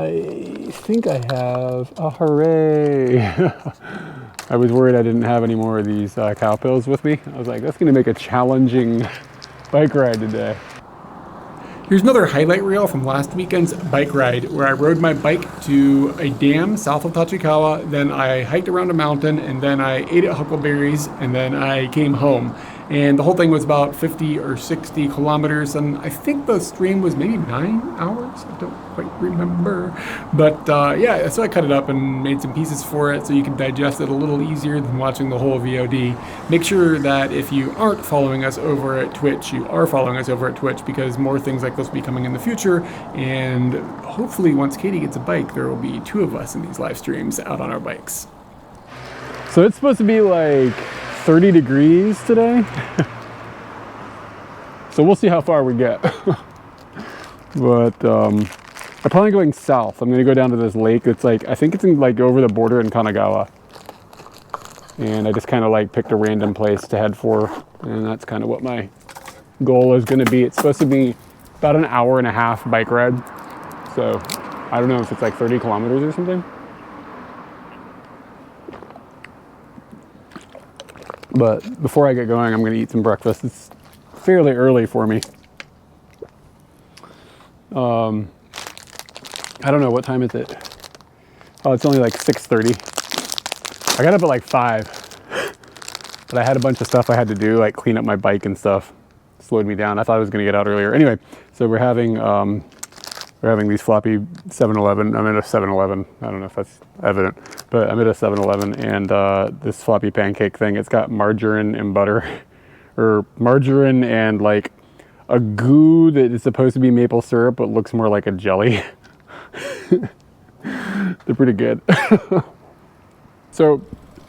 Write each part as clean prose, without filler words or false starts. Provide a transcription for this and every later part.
I think I have. Oh, hooray! I was worried I didn't have any more of these cow pills with me. I was like, that's going to make a challenging bike ride today. Here's another highlight reel from last weekend's bike ride where I rode my bike to a dam south of Tachikawa, then I hiked around a mountain, and then I ate at huckleberries, and then I came home. And the whole thing was about 50 or 60 kilometers, and I think the stream was maybe 9 hours. I don't quite remember. But yeah, so I cut it up and made some pieces for it so you can digest it a little easier than watching the whole VOD. Make sure that if you aren't following us over at Twitch, you are following us over at Twitch, because more things like this will be coming in the future. And hopefully once Katie gets a bike, there will be 2 of us in these live streams out on our bikes. So it's supposed to be like 30 degrees today. So we'll see how far we get. But I'm probably going south. I'm gonna go down to this lake. It's like, I think it's in like over the border in Kanagawa. And I just kind of like picked a random place to head for. And that's kind of what my goal is gonna be. It's supposed to be about an hour and a half bike ride. So I don't know if it's like 30 kilometers or something. But before I get going, I'm gonna eat some breakfast. It's fairly early for me. I don't know, what time is it? Oh, it's only like 6:30. I got up at like 5, but I had a bunch of stuff I had to do, like clean up my bike and stuff. Slowed me down. I thought I was gonna get out earlier. Anyway, so we're having these floppy 7-Eleven. I'm at a 7-Eleven. I don't know if that's evident, but I'm at a 7-Eleven, and this floppy pancake thing, it's got margarine and butter, or margarine and like a goo that is supposed to be maple syrup, but looks more like a jelly. They're pretty good. So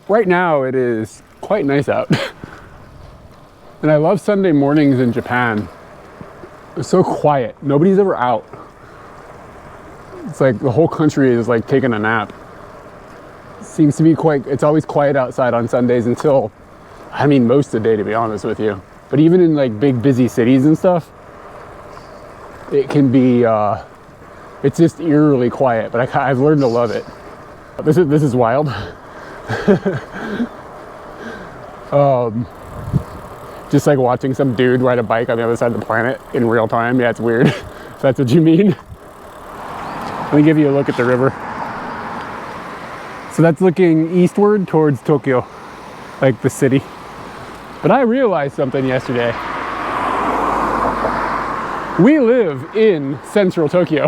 right now it is quite nice out. And I love Sunday mornings in Japan. It's so quiet. Nobody's ever out. It's like the whole country is like taking a nap. Seems to be it's always quiet outside on Sundays until, I mean, most of the day, to be honest with you. But even in like big busy cities and stuff, it can be, it's just eerily quiet, but I've learned to love it. This is wild. Just like watching some dude ride a bike on the other side of the planet in real time. Yeah, it's weird. If that's what you mean. Let me give you a look at the river. So that's looking eastward towards Tokyo, like the city. But I realized something yesterday. We live in central Tokyo.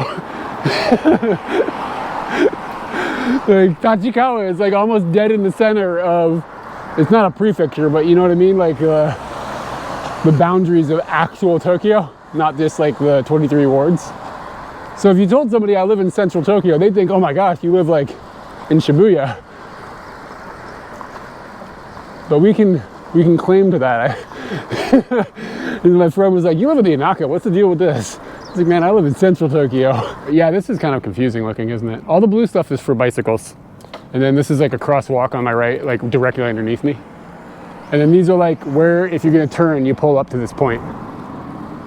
Like Tachikawa is like almost dead in the center of, it's not a prefecture, but you know what I mean? Like the boundaries of actual Tokyo, not just like the 23 wards. So if you told somebody I live in central Tokyo, they'd think, oh my gosh, you live like in Shibuya. But we can claim to that. And my friend was like, you live in the Inaka, what's the deal with this? I was like, man, I live in central Tokyo. Yeah, this is kind of confusing looking, isn't it? All the blue stuff is for bicycles. And then this is like a crosswalk on my right, like directly underneath me. And then these are like where, if you're gonna turn, you pull up to this point.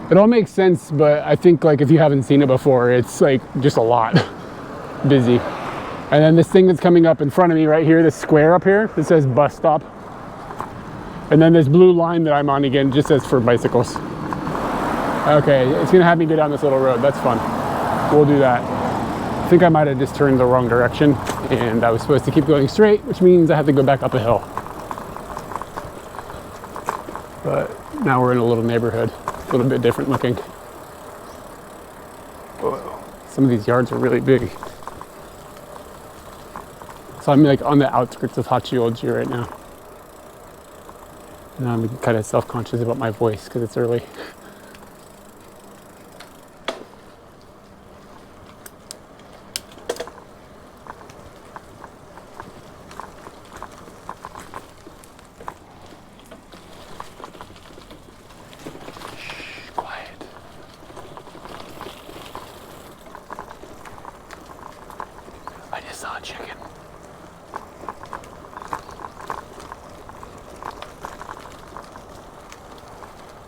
It all makes sense, but I think like if you haven't seen it before, it's like just a lot busy. And then this thing that's coming up in front of me right here, this square up here, that says bus stop. And then this blue line that I'm on again just says for bicycles. Okay, it's gonna have me go down this little road. That's fun. We'll do that. I think I might have just turned the wrong direction, and I was supposed to keep going straight, which means I have to go back up a hill. But now we're in a little neighborhood, a little bit different looking. Whoa. Some of these yards are really big. So I'm like on the outskirts of Hachioji right now. And I'm kind of self-conscious about my voice because it's early.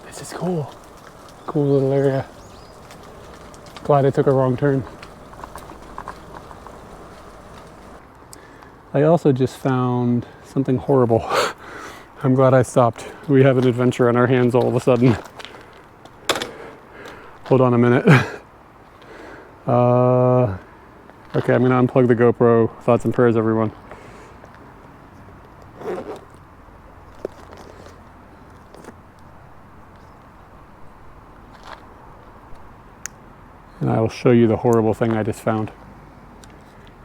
This is cool. Cool little area. Glad I took a wrong turn. I also just found something horrible. I'm glad I stopped. We have an adventure on our hands all of a sudden. Hold on a minute. Okay, I'm gonna unplug the GoPro. Thoughts and prayers, everyone. And I will show you the horrible thing I just found.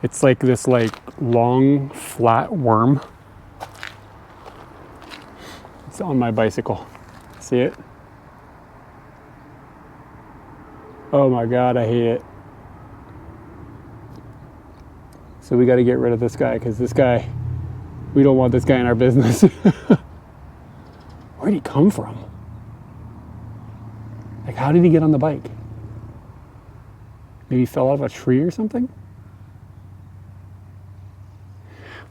It's like this long, flat worm. It's on my bicycle. See it? Oh my God, I hate it. So we got to get rid of this guy because this guy, we don't want this guy in our business. Where'd he come from? Like, how did he get on the bike? Maybe he fell out of a tree or something?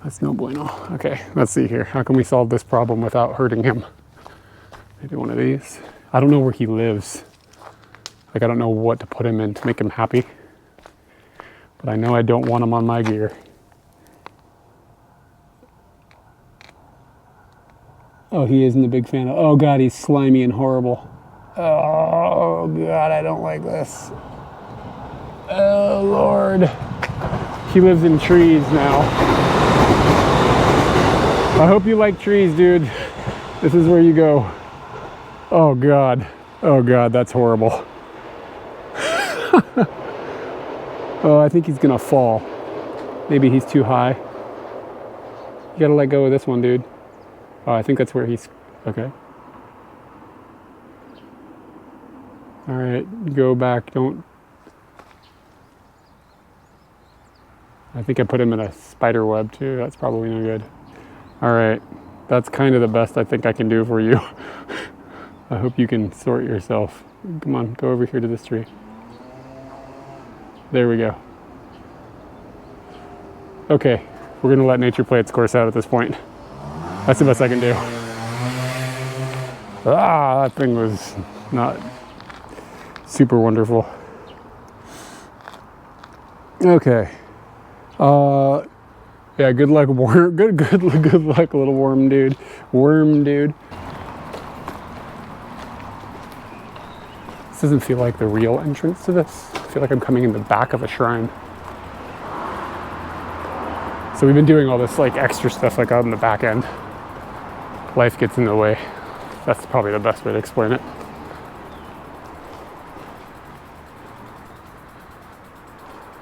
That's no bueno. Okay, let's see here. How can we solve this problem without hurting him? Maybe one of these. I don't know where he lives. Like, I don't know what to put him in to make him happy. But I know I don't want him on my gear. Oh, he isn't a big fan of... Oh God, he's slimy and horrible. Oh God, I don't like this. Oh Lord. He lives in trees now. I hope you like trees, dude. This is where you go. Oh God. Oh God, that's horrible. Oh, I think he's gonna fall. Maybe he's too high. You gotta let go of this one, dude. Oh, I think that's where he's... Okay. All right, go back. Don't... I think I put him in a spider web too. That's probably no good. All right, that's kind of the best I think I can do for you. I hope you can sort yourself. Come on, go over here to this tree. There we go. Okay, we're gonna let nature play its course out at this point. That's the best I can do. Ah, that thing was not super wonderful. Okay. Yeah, good luck, worm. Good luck, little worm dude. Worm dude. This doesn't feel like the real entrance to this. I feel like I'm coming in the back of a shrine. So we've been doing all this extra stuff out in the back end. Life gets in the way. That's probably the best way to explain it.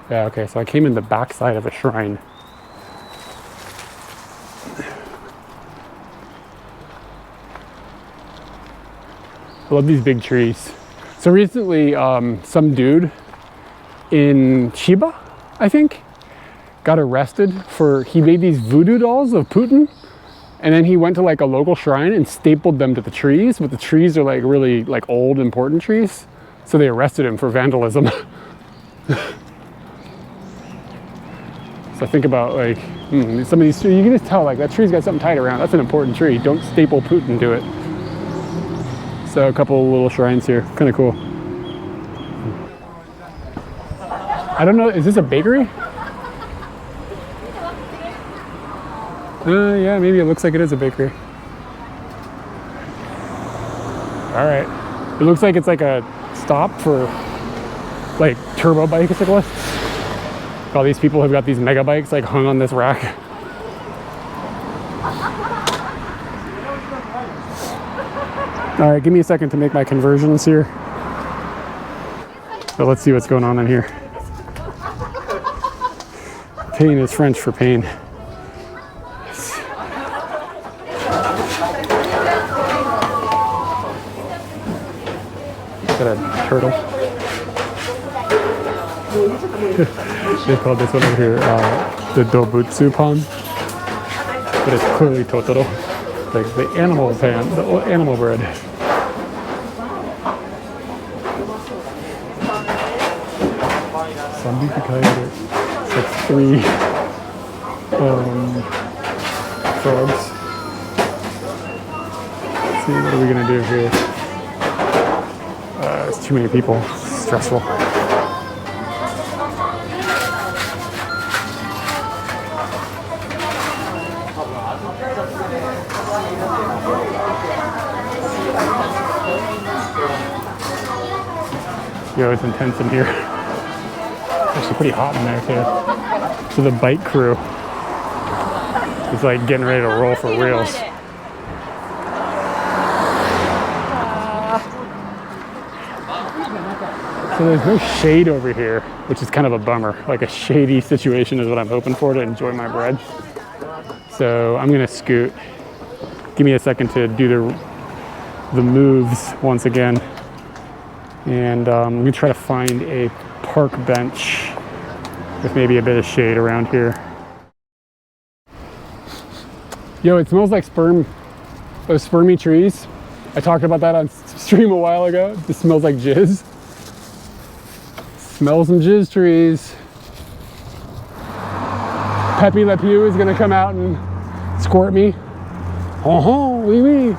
Yeah, okay, so I came in the back side of a shrine. I love these big trees. So recently, some dude in Chiba, I think, got arrested for, he made these voodoo dolls of Putin, and then he went to a local shrine and stapled them to the trees, but the trees are really old, important trees. So they arrested him for vandalism. So think about some of these trees, you can just tell that tree's got something tied around. That's an important tree. Don't staple Putin to it. So a couple of little shrines here, kind of cool. I don't know, is this a bakery? Yeah, maybe it looks like it is a bakery. All right. It looks like it's a stop for turbo bicyclists. All these people have got these mega bikes hung on this rack. All right, give me a second to make my conversions here. So let's see what's going on in here. Pain is French for pain. Got a turtle. They call this one over here the Dobutsu pond, but it's clearly Totoro, the animal pan, the animal bread. Sambuki Coyote. It's 3 frogs. Let's see, what are we gonna do here? It's too many people. It's stressful. Yo, it's intense in here. Actually pretty hot in there too. So the bike crew is like getting ready to roll for reals. So there's no shade over here, which is kind of a bummer. Like a shady situation is what I'm hoping for to enjoy my bread. So I'm gonna scoot. Give me a second to do the moves once again. And I'm gonna try to find a park bench with maybe a bit of shade around here. Yo, it smells like sperm, those spermy trees. I talked about that on stream a while ago. It smells like jizz. Smell some jizz trees. Pepe Le Pew is gonna come out and squirt me. Oh, wee wee.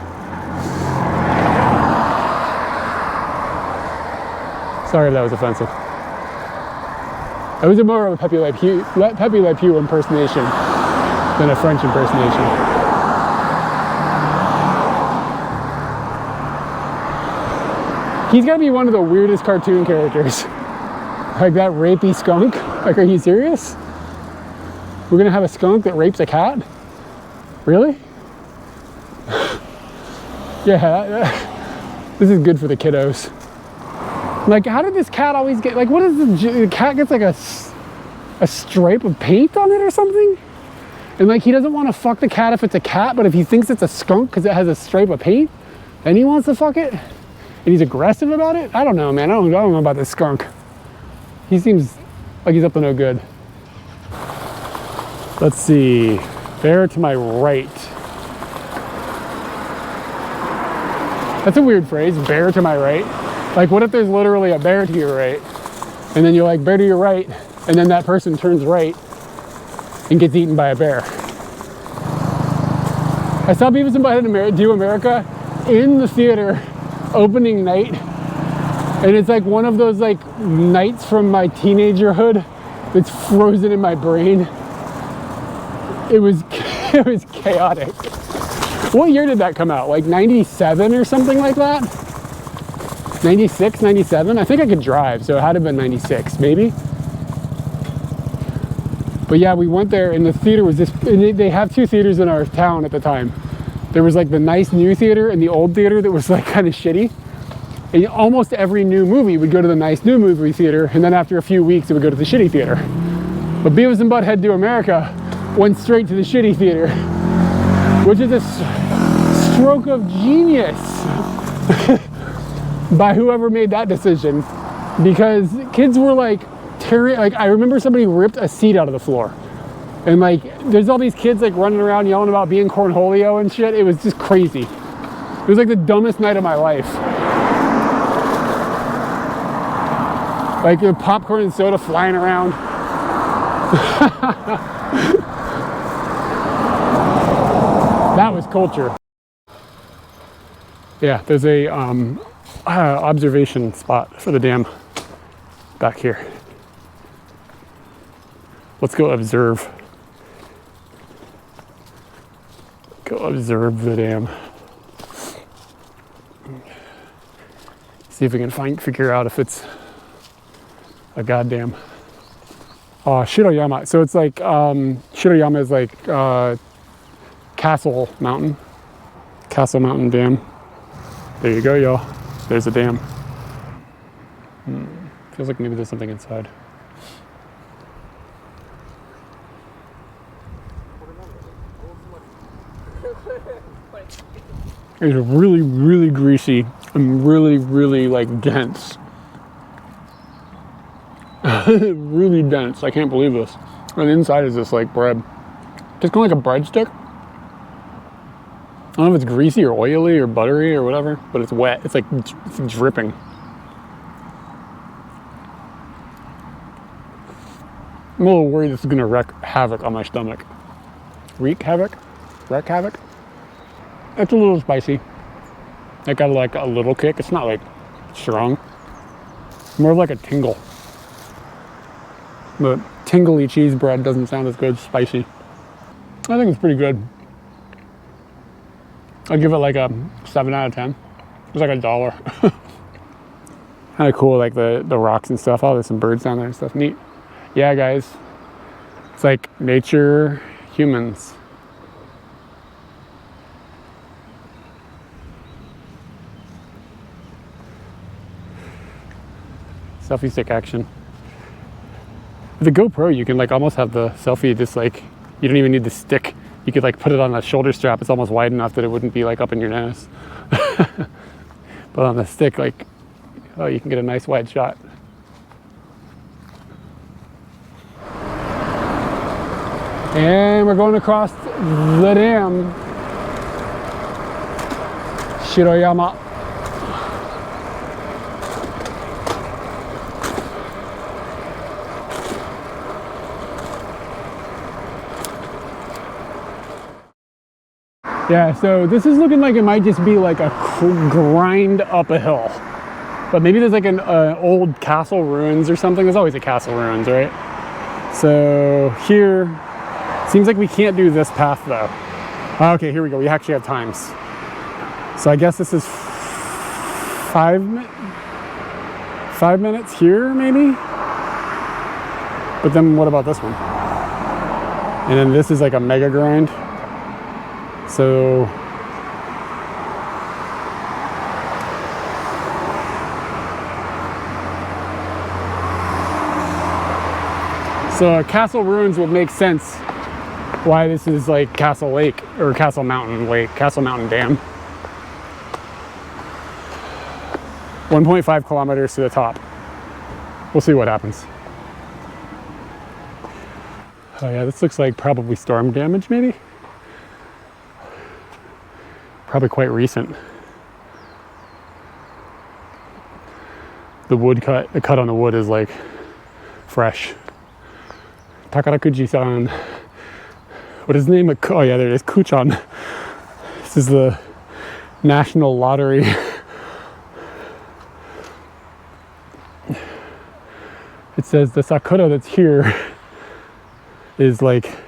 Sorry if that was offensive. It was more of a Pepe Le Pew impersonation than a French impersonation. He's gotta be one of the weirdest cartoon characters. Like that rapey skunk. Like, are you serious? We're gonna have a skunk that rapes a cat? Really? Yeah, this is good for the kiddos. Like, how did this cat always get, like, what is the cat gets like a stripe of paint on it or something? And like, he doesn't want to fuck the cat if it's a cat, but if he thinks it's a skunk because it has a stripe of paint, then he wants to fuck it? And he's aggressive about it? I don't know, man. I don't know about this skunk. He seems like he's up to no good. Let's see. Bear to my right. That's a weird phrase, bear to my right. Like, what if there's literally a bear to your right? And then you're like, bear to your right, and then that person turns right and gets eaten by a bear. I saw Beavis and Butthead Do America in the theater opening night. And it's like one of those like nights from my teenagerhood that's frozen in my brain. It was chaotic. What year did that come out? Like 97 or something like that? 96, 97? I think I could drive, so it had to have been 96, maybe. But yeah, we went there and the theater was this, and they have two theaters in our town at the time. There was like the nice new theater and the old theater that was like kind of shitty. And almost every new movie would go to the nice new movie theater, and then after a few weeks it would go to the shitty theater. But Beavis and Butthead Do America went straight to the shitty theater, which is a stroke of genius by whoever made that decision, because kids were like tearing, like I remember somebody ripped a seat out of the floor, and like there's all these kids like running around yelling about being cornholio and shit. It was just crazy. It was like the dumbest night of my life. Like the popcorn and soda flying around. That was culture. Yeah, there's a observation spot for the dam back here. Let's go observe. Go observe the dam. See if we can figure out if it's a goddamn Shiroyama. So it's like Shiroyama is like Castle Mountain Dam. There you go, y'all. There's a dam. Feels like maybe there's something inside. It's really, really greasy and really, really like dense. Really dense. I can't believe this. And the inside is this like bread. Just kind of like a breadstick. I don't know if it's greasy or oily or buttery or whatever, but it's wet. It's like it's dripping. I'm a little worried this is gonna wreak havoc on my stomach. Wreak havoc? Wreak havoc? It's a little spicy. I got like a little kick. It's not like strong. More like a tingle. But tingly cheese bread doesn't sound as good spicy. I think it's pretty good. I'd give it like a 7 out of 10. It's like $1. Kind of cool, like the rocks and stuff. Oh, there's some birds down there and stuff. Neat. Yeah, guys. It's like nature, humans. Selfie stick action. With the GoPro, you can like almost have the selfie just like, you don't even need the stick. You could like put it on a shoulder strap. It's almost wide enough that it wouldn't be like up in your nose. But on the stick, like, oh, you can get a nice wide shot. And we're going across the dam. Shiroyama. Yeah, so this is looking like it might just be like a grind up a hill. But maybe there's like an old castle ruins or something. There's always a castle ruins, right? So here, seems like we can't do this path though. Okay, here we go. We actually have times. So I guess this is 5 minutes here, maybe? But then what about this one? And then this is like a mega grind. So Castle Ruins would make sense why this is like Castle Lake or Castle Mountain Lake, Castle Mountain Dam. 1.5 kilometers to the top. We'll see what happens. Oh yeah, this looks like probably storm damage maybe. Probably quite recent. The cut on the wood is like fresh. Takarakuji-san. What is his name? Oh yeah, there it is, Kuchan. This is the National Lottery. It says the sakura that's here is like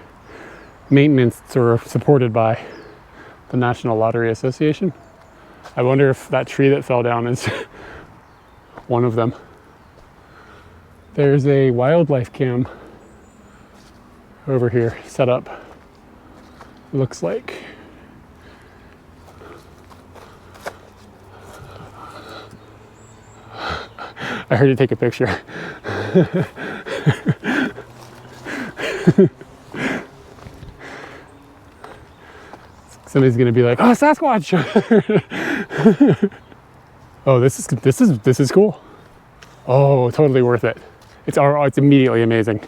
maintenance or supported by the National Lottery Association. I wonder if that tree that fell down is one of them. There's a wildlife cam over here set up. Looks like. I heard you take a picture. Somebody's gonna be like, "Oh, Sasquatch!" Oh, this is cool. Oh, totally worth it. It's immediately amazing.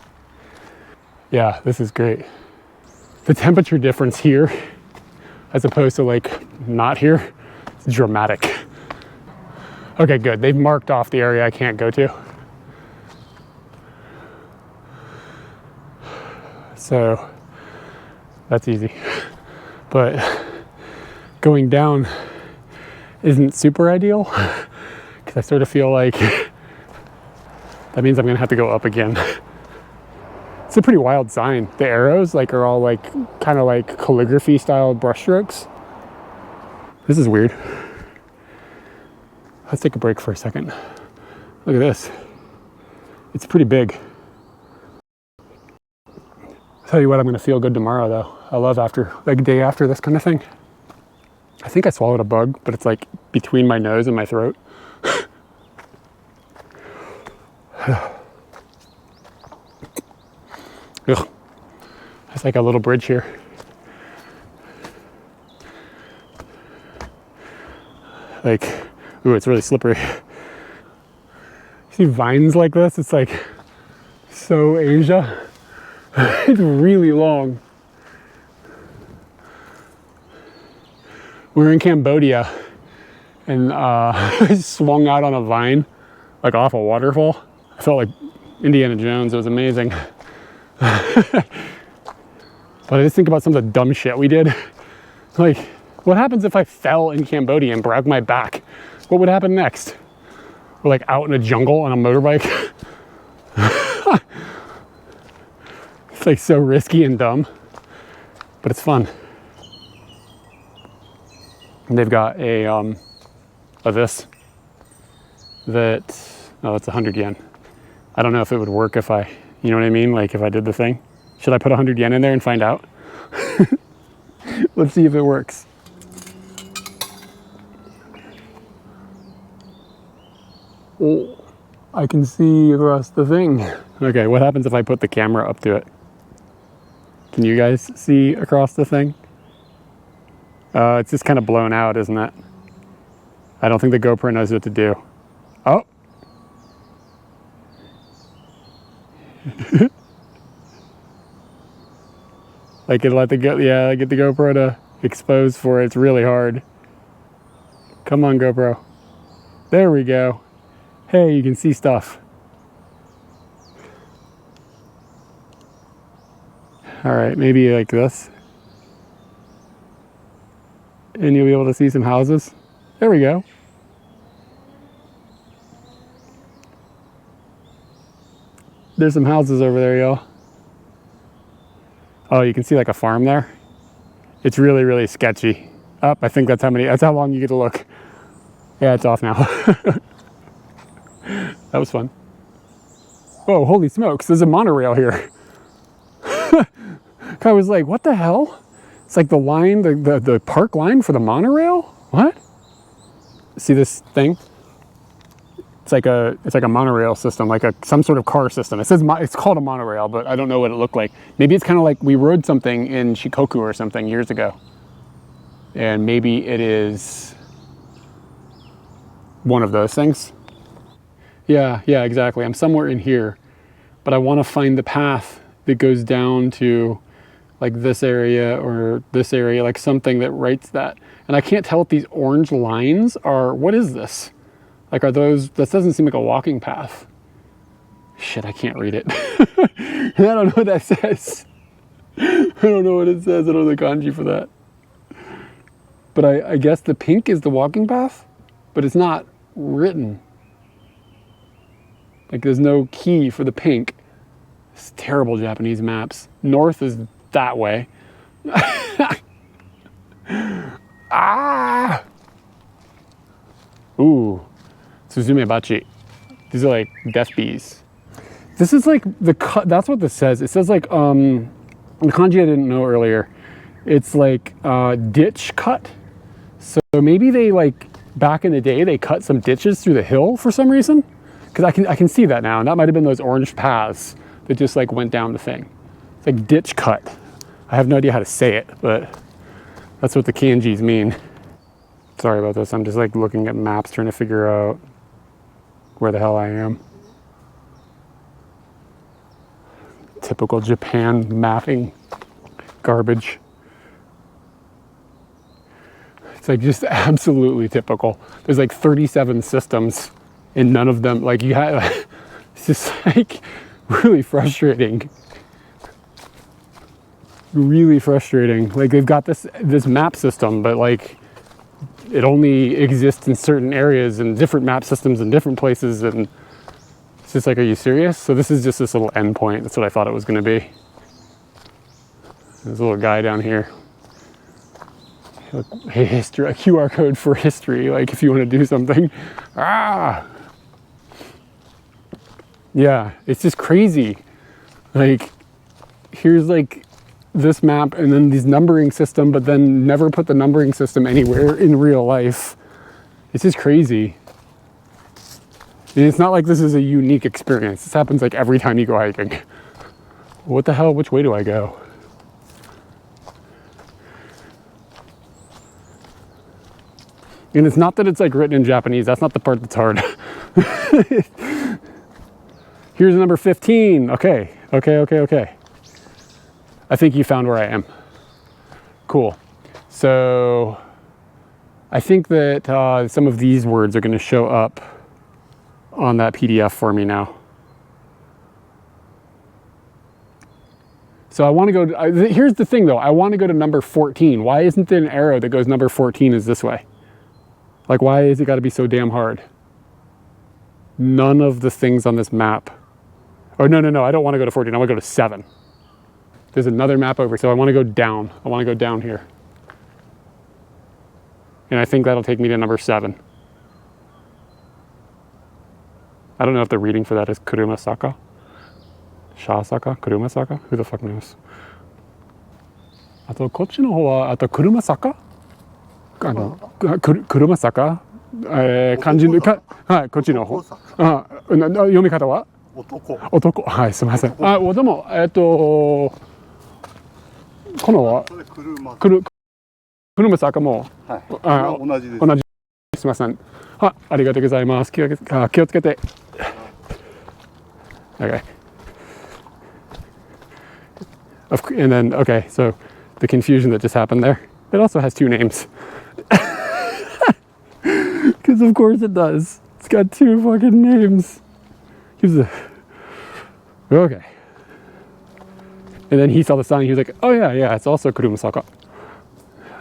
Yeah, this is great. The temperature difference here, as opposed to like not here, it's dramatic. Okay, good. They've marked off the area I can't go to. So that's easy. But going down isn't super ideal because I sort of feel like that means I'm gonna have to go up again. It's a pretty wild sign. The arrows like are all like kind of like calligraphy style brushstrokes. This is weird. Let's take a break for a second. Look at this. It's pretty big. I'll tell you what, I'm gonna feel good tomorrow though. I love after, like day after this kind of thing. I think I swallowed a bug, but it's like between my nose and my throat. Ugh. There's like a little bridge here. Like, ooh, it's really slippery. See vines like this? It's like so Asia. It's really long. We were in Cambodia and I swung out on a vine like off a waterfall. I felt like Indiana Jones. It was amazing. But I just think about some of the dumb shit we did. Like, what happens if I fell in Cambodia and broke my back? What would happen next? We're like out in a jungle on a motorbike. It's like so risky and dumb, but it's fun. And they've got a this that, oh, it's 100 yen. I don't know if it would work if I, you know what I mean? Like if I did the thing. Should I put 100 yen in there and find out? Let's see if it works. Oh, I can see across the thing. Okay, what happens if I put the camera up to it? Can you guys see across the thing? It's just kind of blown out, isn't it? I don't think the GoPro knows what to do. Oh. I could let the get the GoPro to expose for it. It's really hard. Come on, GoPro. There we go. Hey, you can see stuff. All right, maybe like this. And you'll be able to see some houses. There we go. There's some houses over there, y'all. Oh, you can see like a farm there. It's really, really sketchy. Oh, I think that's how long you get to look. Yeah, it's off now. That was fun. Whoa, holy smokes, there's a monorail here. I was like, what the hell? It's like the line, the park line for the monorail? What? See this thing? It's like a monorail system, like some sort of car system. It says it's called a monorail, but I don't know what it looked like. Maybe it's kind of like we rode something in Shikoku or something years ago. And maybe it is one of those things. Yeah, exactly. I'm somewhere in here, but I want to find the path that goes down to like this area or this area, like something that writes that. And I can't tell if these orange lines are, what is this? Like are those, that doesn't seem like a walking path. Shit, I can't read it. I don't know what that says. I don't know what it says. I don't know the kanji for that. But I guess the pink is the walking path, but it's not written. Like there's no key for the pink. It's terrible Japanese maps. North is that way. Ah! Ooh. Suzume Bachi. These are like death bees. This is like that's what this says. It says like, the kanji I didn't know earlier. It's like ditch cut. So maybe they like, back in the day, they cut some ditches through the hill for some reason. Because I can see that now. And that might have been those orange paths that just like went down the thing. It's like ditch cut. I have no idea how to say it, but that's what the kanjis mean. Sorry about this. I'm just like looking at maps, trying to figure out where the hell I am. Typical Japan mapping garbage. It's like just absolutely typical. There's like 37 systems and none of them, like you have, it's just like really frustrating. Really frustrating. Like they've got this map system, but like it only exists in certain areas and different map systems in different places, and it's just like, are you serious? So this is just this little endpoint. That's what I thought it was going to be. There's a little guy down here. Hey, history, a QR code for history, like if you want to do something. Ah! Yeah, it's just crazy. Like, here's like this map and then these numbering system, but then never put the numbering system anywhere in real life. It's just crazy. And it's not like this is a unique experience. This happens like every time you go hiking. What the hell? Which way do I go? And it's not that it's like written in Japanese. That's not the part that's hard. Here's number 15. Okay. I think you found where I am. Cool. So I think that some of these words are going to show up on that PDF for me now. So I want to go, here's the thing though, I want to go to number 14. Why isn't there an arrow that goes number 14 is this way? Like, why has it got to be so damn hard? None of the things on this map. Oh, no, I don't want to go to 14. I want to go to 7. There's another map over, so I want to go down. I want to go down here. And I think that'll take me to number 7. I don't know if the reading for that is Kurumasaka, Shasaka, Kurumasaka. Who the fuck knows? あとこっちの方はあと車坂車坂漢字のかはいこっちの方読み方は男はいすみませんでもこのは車坂も同じです。同じすみませんありがとうございます気をつけて Okay and then okay so the confusion that just happened there. It also has two names. Because of course it does. It's got two fucking names. Okay. And then he saw the sign. He was like, oh yeah, it's also Kurumasaka.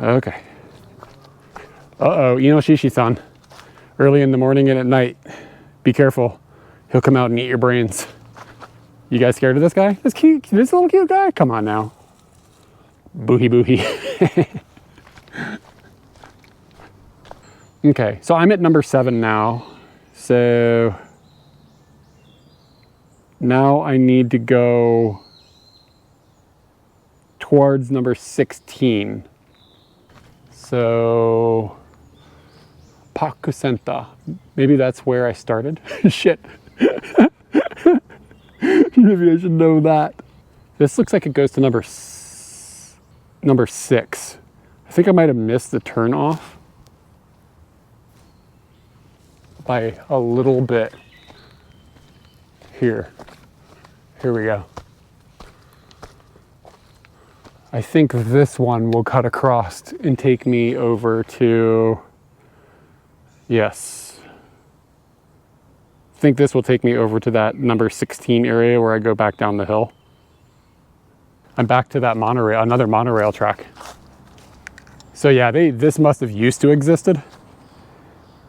Okay. Uh-oh, Inoshishi-san. Early in the morning and at night. Be careful. He'll come out and eat your brains. You guys scared of this guy? This little cute guy? Come on now. Boohie boohie. Okay, so I'm at number 7 now. So now I need to go towards number 16. So Pakusenta. Maybe that's where I started. Shit. Maybe I should know that. This looks like it goes to number 6. I think I might have missed the turn off by a little bit. Here we go. I think this one will cut across and take me over to, yes. I think this will take me over to that number 16 area where I go back down the hill. I'm back to that monorail, another monorail track. So yeah, this must have used to existed.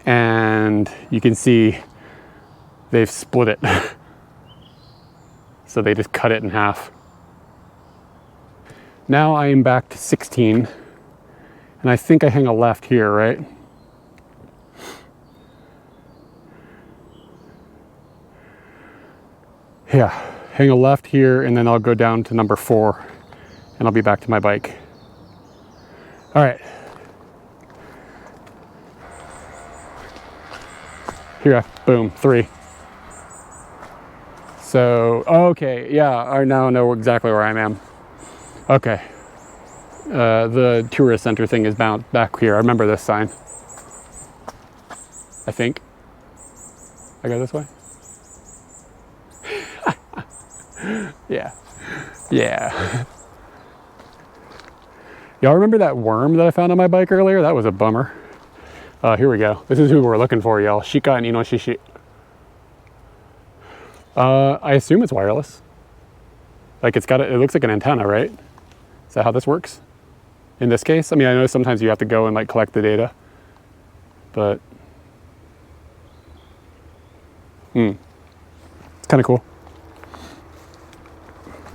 And you can see they've split it. So they just cut it in half. Now I am back to 16. And I think I hang a left here, right? Yeah, hang a left here and then I'll go down to number 4 and I'll be back to my bike. All right. Here, boom, 3. So, okay, yeah, I now know exactly where I am. Okay. The tourist center thing is bound back here. I remember this sign. I think. I go this way? Yeah. Yeah. Y'all remember that worm that I found on my bike earlier? That was a bummer. Here we go. This is who we're looking for, y'all. Shika and Inoshishi. I assume it's wireless. Like it looks like an antenna, right? Is that how this works? In this case? I mean, I know sometimes you have to go and like collect the data, but it's kind of cool.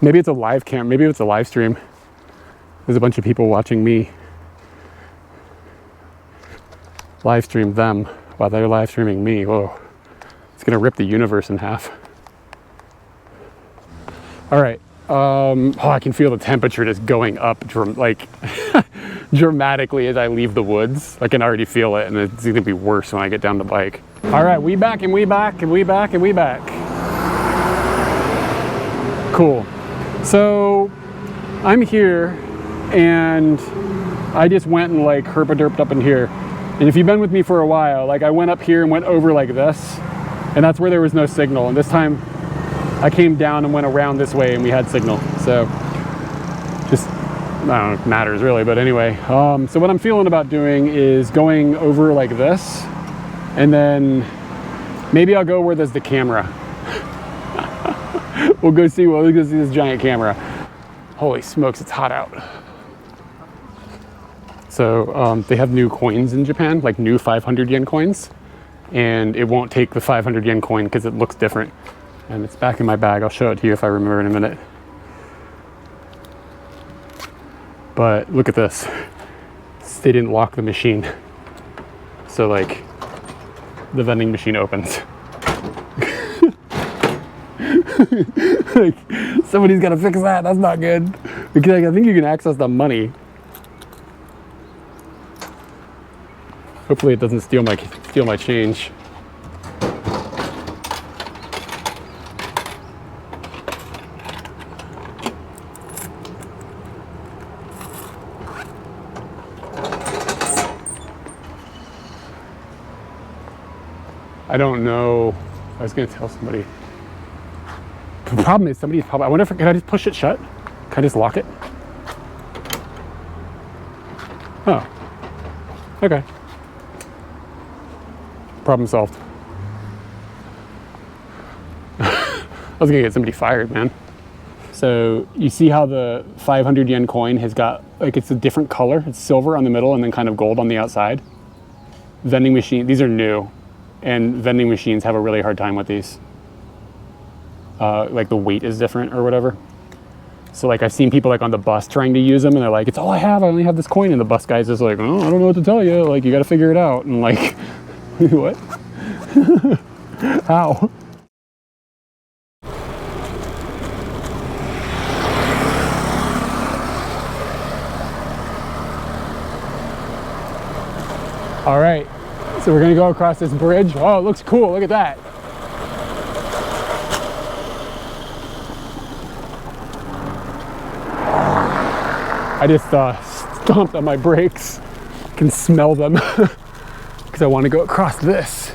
Maybe it's a live cam. Maybe it's a live stream. There's a bunch of people watching me live stream them while they're live streaming me. Whoa, it's gonna rip the universe in half. All right. I can feel the temperature just going up like dramatically as I leave the woods. I can already feel it, and it's gonna be worse when I get down the bike. All right, we back and we back and we back and we back. Cool. So I'm here and I just went and like herpa-derped up in here. And if you've been with me for a while, like I went up here and went over like this, and that's where there was no signal. And this time I came down and went around this way and we had signal. So just, I don't know if it matters really, but anyway. So what I'm feeling about doing is going over like this, and then maybe I'll go where there's the camera. We'll go see this giant camera. Holy smokes, it's hot out. So they have new coins in Japan, like new 500 yen coins, and it won't take the 500 yen coin because it looks different. And it's back in my bag. I'll show it to you if I remember in a minute. But look at this. They didn't lock the machine. So like the vending machine opens. Like, somebody's got to fix that. That's not good. Because like, I think you can access the money. Hopefully it doesn't steal my change. I don't know. I was gonna tell somebody. The problem is somebody's probably, I wonder if, can I just push it shut? Can I just lock it? Oh, okay. Problem solved. I was gonna get somebody fired, man. So you see how the 500 yen coin has got, like, it's a different color. It's silver on the middle and then kind of gold on the outside. Vending machine, these are new, and vending machines have a really hard time with these. Like the weight is different or whatever. So like I've seen people like on the bus trying to use them and they're like, it's all I have, I only have this coin. And the bus guy's just like, oh, I don't know what to tell you. Like, you got to figure it out. And like, what? How? All right, so we're gonna go across this bridge. Oh, it looks cool, look at that. I just stomped on my brakes. I can smell them because I want to go across this.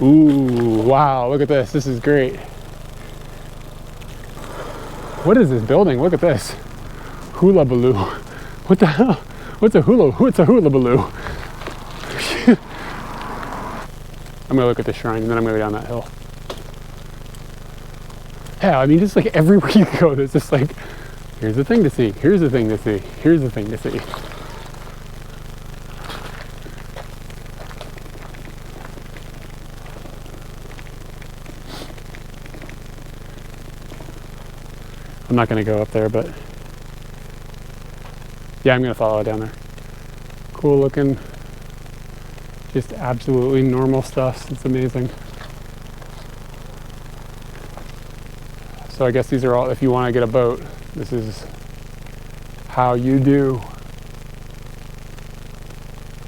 Ooh, wow, look at this. This is great. What is this building? Look at this. Hula baloo. What the hell? What's a hula baloo? I'm gonna look at the shrine and then I'm gonna go down that hill. Yeah, I mean, just like everywhere you go, there's just like, here's the thing to see, here's the thing to see, here's the thing to see. I'm not gonna go up there, but yeah, I'm gonna follow it down there. Cool looking, just absolutely normal stuff. It's amazing. So I guess these are all, if you want to get a boat, this is how you do.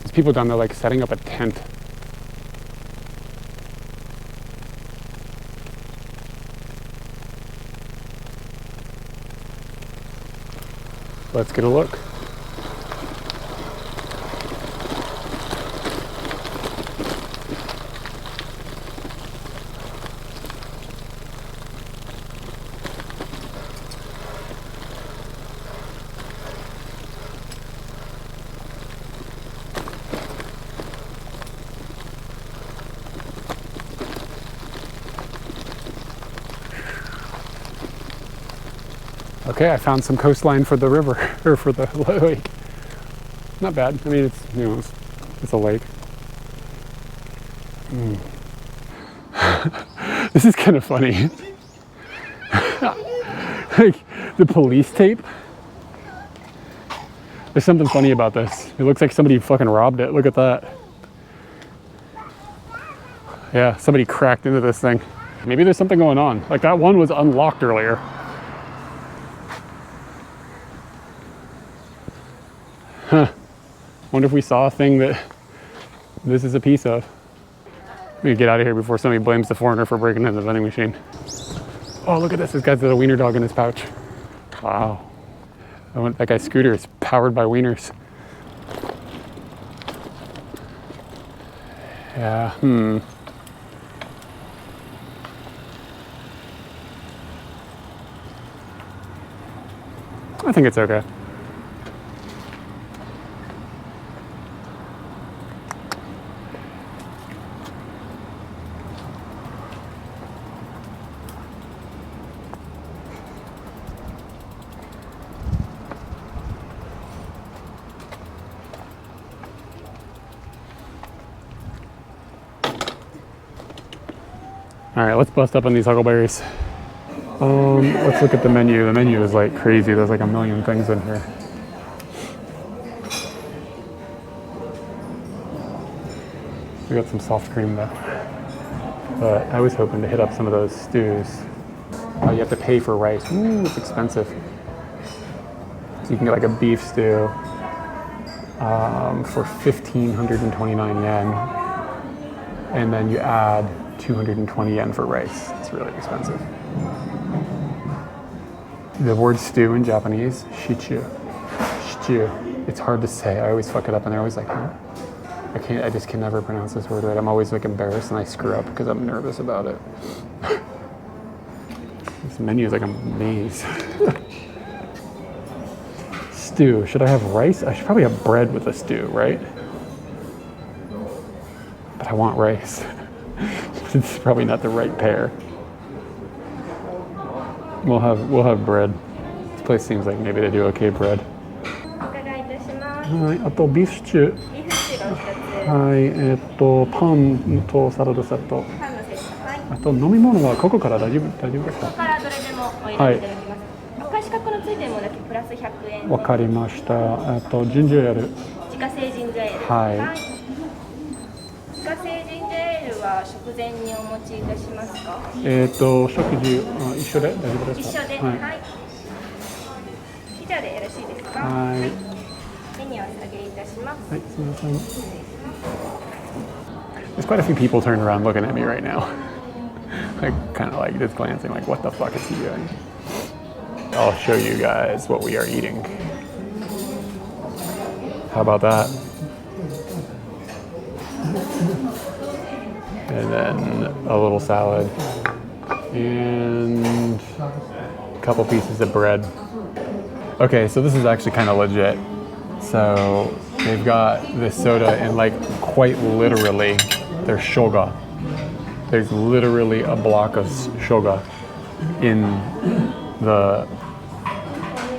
There's people down there like setting up a tent. Let's get a look. Okay, I found some coastline for the river, or for the lake. Not bad. I mean, it's, you know, it's a lake. This is kind of funny. Like, the police tape. There's something funny about this. It looks like somebody fucking robbed it. Look at that. Yeah, somebody cracked into this thing. Maybe there's something going on. Like, that one was unlocked earlier. Huh. Wonder if we saw a thing that this is a piece of. I'm gonna get out of here before somebody blames the foreigner for breaking into the vending machine. Oh, look at this. This guy's got a wiener dog in his pouch. Wow. That guy's scooter is powered by wieners. Yeah, I think it's okay. All right, let's bust up on these huckleberries. Let's look at the menu. The menu is like crazy. There's like a million things in here. We got some soft cream though. But I was hoping to hit up some of those stews. Oh, you have to pay for rice. Ooh, it's expensive. So you can get like a beef stew for 1,529 yen. And then you add 220 yen for rice. It's really expensive. The word stew in Japanese, shichu. Stew. It's hard to say. I always fuck it up and they're always like, huh? I just can never pronounce this word right. I'm always like embarrassed and I screw up because I'm nervous about it. This menu is like a maze. Stew. Should I have rice? I should probably have bread with a stew, right? But I want rice. It's probably not the right pair. We'll have bread. This place seems like maybe they do okay bread. Alright, あとビーフシチュー。はい、パンとサラダセット。あと飲み物はここから大丈夫ですか？ここからどれでもお選びいただきます。赤い四角のついてるものだけプラス100円。わかりました。ジンジャーエール。自家製ジンジャーエール。はい。自家製ジンジャーエールは食前にお持ちいたしますか？食事一緒で大丈夫ですか？一緒で、はい。ピザでよろしいですか？はい。メニューをお下げいたします。はい、すみません。There's quite a few people turned around looking at me right now. Like, kind of like just glancing, like, what the fuck is he doing? I'll show you guys what we are eating. How about that? And then a little salad and a couple pieces of bread. Okay, so this is actually kind of legit. So they've got this soda and like quite literally there's shoga. There's literally a block of shoga in the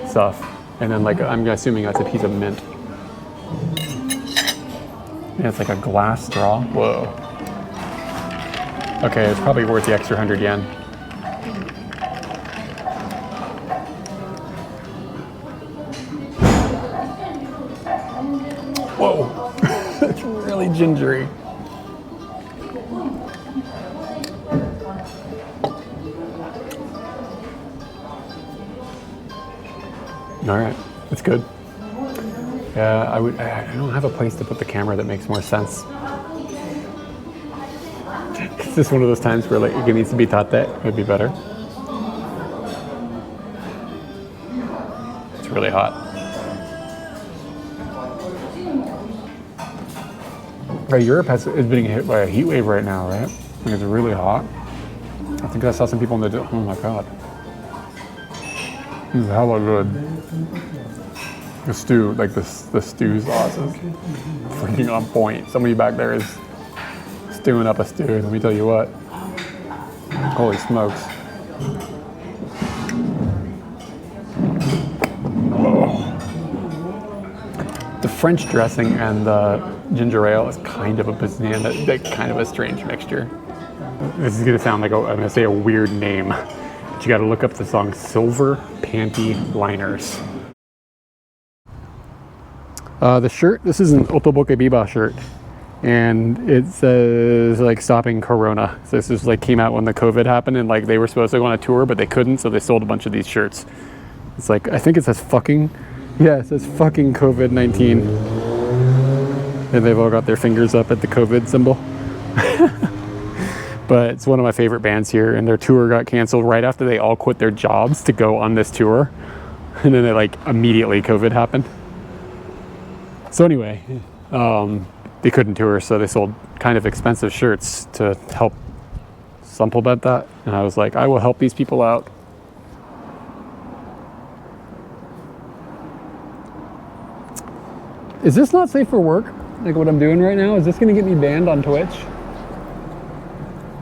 stuff. And then like, I'm assuming that's a piece of mint. And it's like a glass straw. Whoa. Okay, it's probably worth the extra 100 yen. Whoa, it's really gingery. All right, it's good. Yeah, I don't have a place to put the camera that makes more sense. It's just one of those times where like it needs to be tate, it would be better. It's really hot. Right, Europe is being hit by a heat wave right now, right? Like it's really hot. I think I saw some people in the, oh my God. This is hella good. The stew, like the stew sauce is freaking on point. Somebody back there is stewing up a stew, let me tell you what. Holy smokes. Oh. The French dressing and the ginger ale is kind of a banana, like kind of a strange mixture. This is gonna sound like I'm gonna say a weird name, but you gotta look up the song Silver Panty Liners. The shirt, this is an Otoboke Biba shirt, and it says like stopping Corona. So this is like came out when the COVID happened and like they were supposed to go on a tour, but they couldn't, so they sold a bunch of these shirts. It's like, I think it says fucking, yeah, it says fucking COVID-19. And they've all got their fingers up at the COVID symbol. But it's one of my favorite bands here, and their tour got canceled right after they all quit their jobs to go on this tour. And then they like immediately COVID happened. So anyway, they couldn't tour, so they sold kind of expensive shirts to help supplement that. And I was like, I will help these people out. Is this not safe for work? Like what I'm doing right now? Is this gonna get me banned on Twitch?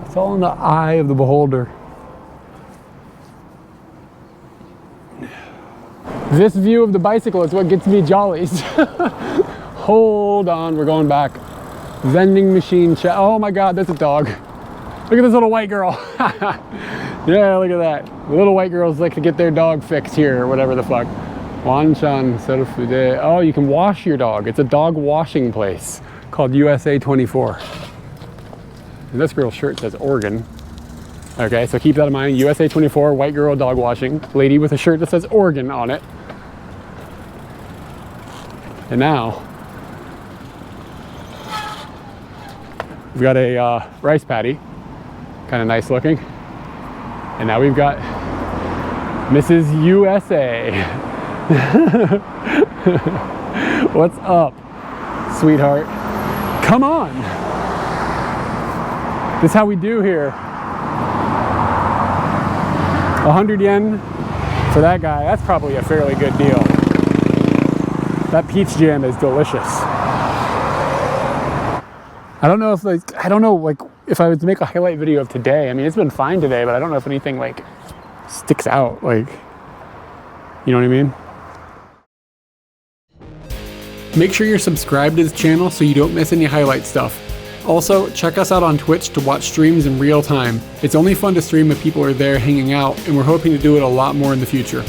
It's all in the eye of the beholder. This view of the bicycle is what gets me jollies. Hold on, we're going back. Vending machine chat. Oh my God, that's a dog. Look at this little white girl. Yeah, look at that. The little white girls like to get their dog fixed here or whatever the fuck. Wanchan Serufude. Oh, you can wash your dog. It's a dog washing place called USA 24. And this girl's shirt says Oregon. Okay, so keep that in mind. USA 24, white girl dog washing. Lady with a shirt that says Oregon on it. And now, we've got a rice paddy. Kind of nice looking. And now we've got Mrs. USA. What's up, sweetheart? Come on. This is how we do here. 100 yen for that guy. That's probably a fairly good deal. That peach jam is delicious. I don't know if if I was to make a highlight video of today. I mean, it's been fine today, but I don't know if anything like sticks out. Like, you know what I mean? Make sure you're subscribed to this channel so you don't miss any highlight stuff. Also, check us out on Twitch to watch streams in real time. It's only fun to stream if people are there hanging out, and we're hoping to do it a lot more in the future.